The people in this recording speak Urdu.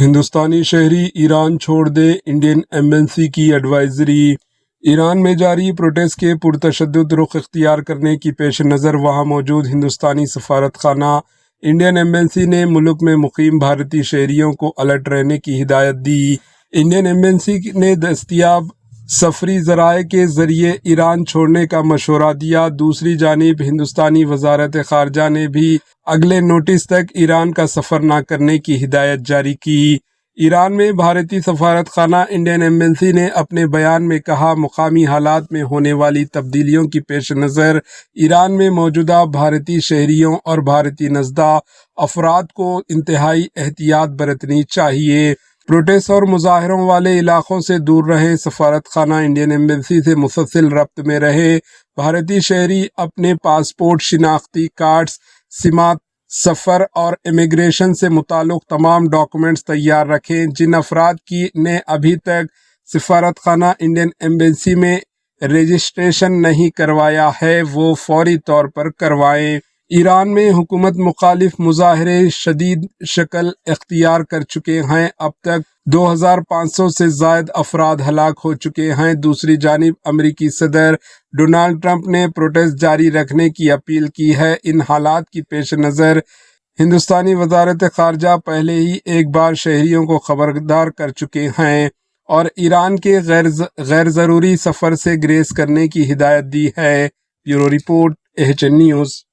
ہندوستانی شہری ایران چھوڑ دے، انڈین ایمبیسی کی ایڈوائزری۔ ایران میں جاری پروٹیسٹ کے پرتشدد رخ اختیار کرنے کی پیش نظر وہاں موجود ہندوستانی سفارت خانہ انڈین ایمبیسی نے ملک میں مقیم بھارتی شہریوں کو الرٹ رہنے کی ہدایت دی۔ انڈین ایمبیسی نے دستیاب سفری ذرائع کے ذریعے ایران چھوڑنے کا مشورہ دیا۔ دوسری جانب ہندوستانی وزارت خارجہ نے بھی اگلے نوٹس تک ایران کا سفر نہ کرنے کی ہدایت جاری کی۔ ایران میں بھارتی سفارت خانہ انڈین ایمبیسی نے اپنے بیان میں کہا، مقامی حالات میں ہونے والی تبدیلیوں کی پیش نظر ایران میں موجودہ بھارتی شہریوں اور بھارتی نژاد افراد کو انتہائی احتیاط برتنی چاہیے۔ پروٹیسٹ اور مظاہروں والے علاقوں سے دور رہیں، سفارت خانہ انڈین ایمبیسی سے مسلسل ربط میں رہے۔ بھارتی شہری اپنے پاسپورٹ، شناختی کارڈز، سمات، سفر اور امیگریشن سے متعلق تمام ڈاکومنٹس تیار رکھیں۔ جن افراد نے ابھی تک سفارت خانہ انڈین ایمبیسی میں رجسٹریشن نہیں کروایا ہے وہ فوری طور پر کروائیں۔ ایران میں حکومت مخالف مظاہرے شدید شکل اختیار کر چکے ہیں۔ اب تک 2500 سے زائد افراد ہلاک ہو چکے ہیں۔ دوسری جانب امریکی صدر ڈونلڈ ٹرمپ نے پروٹیسٹ جاری رکھنے کی اپیل کی ہے۔ ان حالات کی پیش نظر ہندوستانی وزارت خارجہ پہلے ہی ایک بار شہریوں کو خبردار کر چکے ہیں اور ایران کے غیر ضروری سفر سے گریز کرنے کی ہدایت دی ہے۔ Bureau report, AHN news.